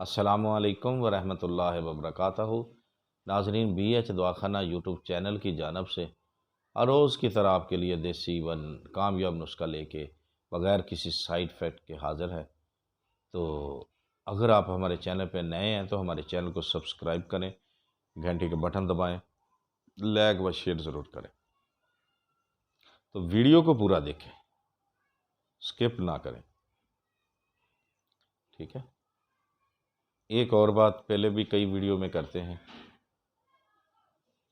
अस्सलामुअलैकुम वरहमतुल्लाहि वबरकातुहू। नाजरीन, BH दवाखाना यूट्यूब चैनल की जानब से हर रोज़ की तरह आपके लिए देसी वन कामयाब नुस्खा लेके बग़ैर किसी साइड इफ़ेक्ट के हाज़िर है। तो अगर आप हमारे चैनल पर नए हैं तो हमारे चैनल को सब्सक्राइब करें, घंटे के बटन दबाएं, लाइक व शेयर ज़रूर करें। तो वीडियो को पूरा देखें, स्किप ना करें, ठीक है। एक और बात पहले भी कई वीडियो में करते हैं,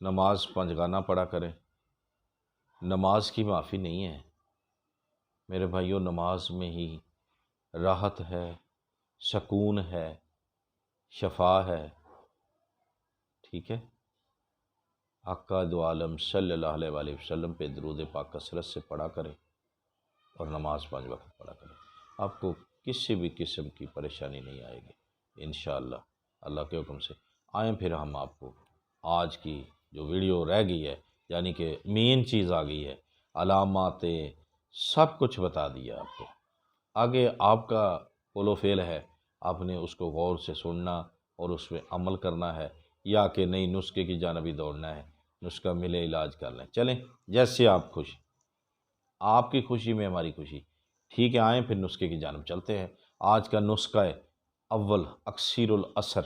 नमाज पंजगाना पढ़ा करें। नमाज की माफ़ी नहीं है मेरे भाइयों, नमाज में ही राहत है, सकून है, शफा है, ठीक है। आका दो आलम सल्लल्लाहु अलैहि वसल्लम पे दरूद पाक कसरत से पढ़ा करें और नमाज 5 वक्त पढ़ा करें। आपको किसी भी किस्म की परेशानी नहीं आएगी इंशाअल्लाह, अल्लाह के हुक्म से। आए फिर हम आपको आज की जो वीडियो रह गई है, यानी कि मेन चीज़ आ गई है, अलामातें सब कुछ बता दिया आपको। आगे आपका पोलो फेल है, आपने उसको गौर से सुनना और उस पर अमल करना है, या कि नई नुस्खे की जानब ही दौड़ना है। नुस्खा मिले इलाज कर लें, चलें जैसे आप खुश, आपकी खुशी में हमारी खुशी, ठीक है। आएँ फिर नुस्खे की जानब चलते हैं। आज का नुस्खा है अव्वल अक्सीरुल असर,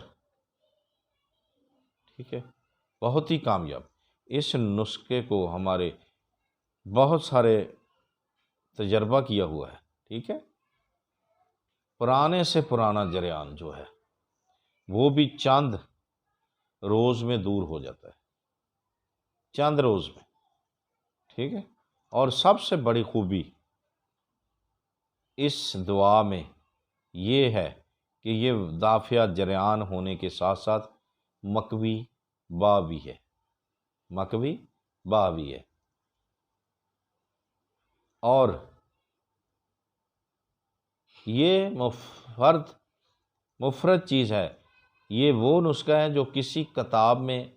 ठीक है, बहुत ही कामयाब। इस नुस्खे को हमारे बहुत सारे तजर्बा किया हुआ है, ठीक है। पुराने से पुराना जरियान जो है वो भी चंद रोज़ में दूर हो जाता है, चंद रोज़ में, ठीक है। और सबसे बड़ी खूबी इस दुआ में ये है कि ये दाफिया जरियान होने के साथ साथ मकवी बा भी है, मकवी बा भी है। और ये मुफरद चीज़ है। ये वो नुस्खा है जो किसी किताब में,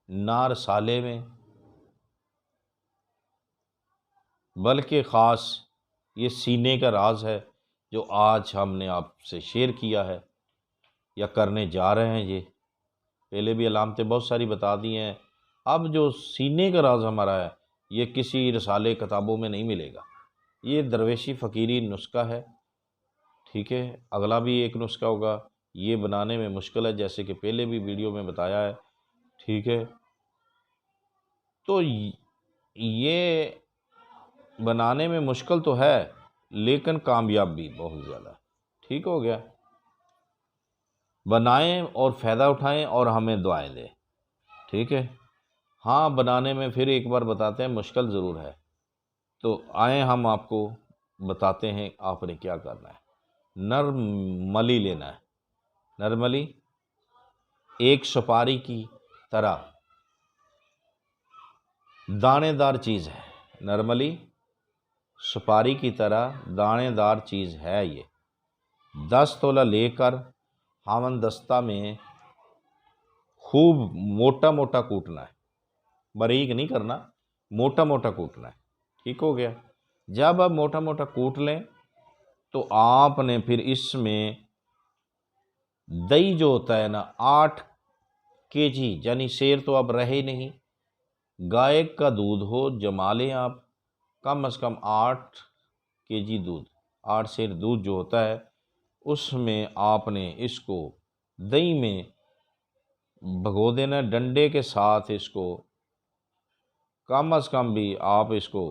ना रसाले में, बल्कि ख़ास ये सीने का राज है जो आज हमने आपसे शेयर किया है या करने जा रहे हैं। ये पहले भी अलामतें बहुत सारी बता दी हैं, अब जो सीने का राज हमारा है ये किसी रसाले किताबों में नहीं मिलेगा। ये दरवेशी फ़कीरी नुस्खा है, ठीक है। अगला भी एक नुस्खा होगा, ये बनाने में मुश्किल है, जैसे कि पहले भी वीडियो में बताया है, ठीक है। तो ये बनाने में मुश्किल तो है लेकिन कामयाब भी बहुत ज़्यादा, ठीक हो गया। बनाएं और फ़ायदा उठाएं और हमें दुआएं दें, ठीक है। हाँ, बनाने में फिर एक बार बताते हैं मुश्किल ज़रूर है। तो आए हम आपको बताते हैं आपने क्या करना है। नरमली लेना है, नरमली एक सुपारी की तरह दानेदार चीज़ है। नरमली सुपारी की तरह दानेदार चीज़ है। ये 10 तोला लेकर हावन दस्ता में खूब मोटा मोटा कूटना है, बारीक नहीं करना, मोटा मोटा कूटना है, ठीक हो गया। जब आप मोटा मोटा कूट लें तो आपने फिर इसमें दही जो होता है ना, 8 kg, यानी शेर तो अब रहे नहीं, गाय का दूध हो जमा लें आप, कम से कम 8 kg दूध, 8 शेर दूध जो होता है उसमें आपने इसको दही में भगो देना। डंडे के साथ इसको कम से कम भी आप इसको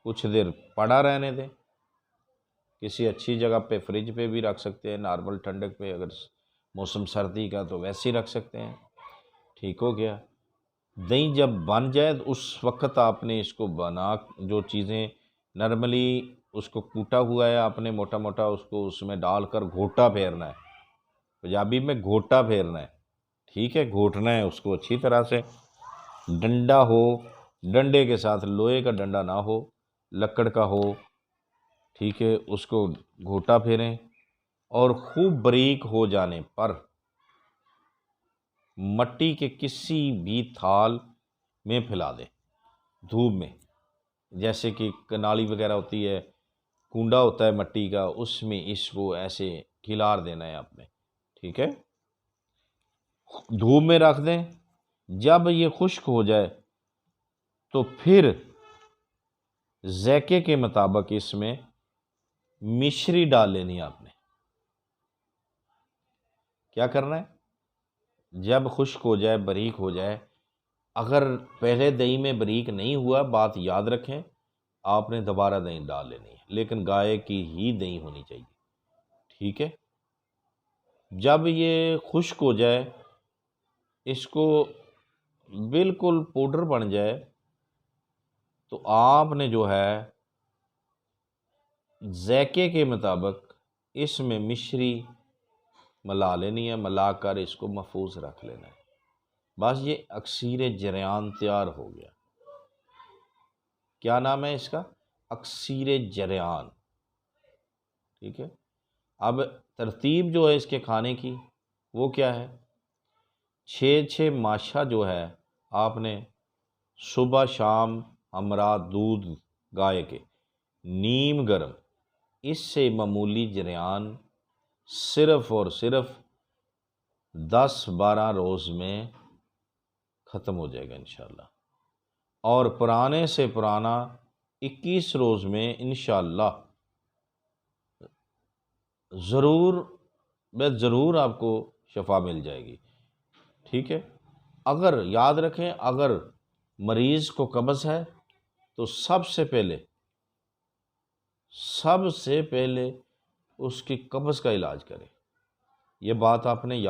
कुछ देर पड़ा रहने दें। किसी अच्छी जगह पे, फ्रिज पे भी रख सकते हैं, नॉर्मल ठंडक पे, अगर मौसम सर्दी का तो वैसे ही रख सकते हैं, ठीक हो गया। दही जब बन जाए तो उस वक्त आपने इसको बना, जो चीज़ें नॉर्मली उसको कूटा हुआ है आपने मोटा मोटा, उसको उसमें डालकर घोटा फेरना है, पंजाबी में घोटा फेरना है, ठीक है। घोटना है उसको अच्छी तरह से, डंडा हो, डंडे के साथ लोहे का डंडा ना हो, लकड़ का हो, ठीक है। उसको घोटा फेरें और खूब बारीक हो जाने पर मट्टी के किसी भी थाल में फैला दें, धूप में, जैसे कि कनाली वगैरह होती है, कुंडा होता है मट्टी का, उसमें इसको ऐसे खिलार देना है आपने, ठीक है, धूप में रख दें। जब ये खुश्क हो जाए तो फिर ज़ायके के मुताबिक इसमें मिश्री डाल लेनी है आपने। क्या करना है, जब खुश्क हो जाए, बारीक हो जाए, अगर पहले दही में बारीक नहीं हुआ, बात याद रखें, आपने दोबारा दही डाल लेनी है, लेकिन गाय की ही दही होनी चाहिए। ठीक है, जब ये खुश्क हो जाए, इसको बिल्कुल पाउडर बन जाए, तो आपने जो है ज़ायके के मुताबिक इसमें मिश्री मिला लेनी है, मिलाकर इसको महफूज रख लेना है। बस ये अक्सीर जरयान तैयार हो गया। क्या नाम है इसका? अक्सीर जरयान। ठीक है, अब तरतीब जो है इसके खाने की वो क्या है? 6 माशा जो है आपने सुबह शाम हमरा दूध गाय के नीम गर्म, इससे मामूली जरियान सिर्फ़ और सिर्फ 10-12 रोज़ में ख़त्म हो जाएगा इंशाअल्लाह, और पुराने से पुराना 21 रोज़ में इंशाअल्लाह ज़रूर आपको शफा मिल जाएगी। ठीक है, अगर याद रखें, अगर मरीज़ को कब्ज़ है तो सबसे पहले उसकी कब्ज़ का इलाज करें। ये बात आपने याद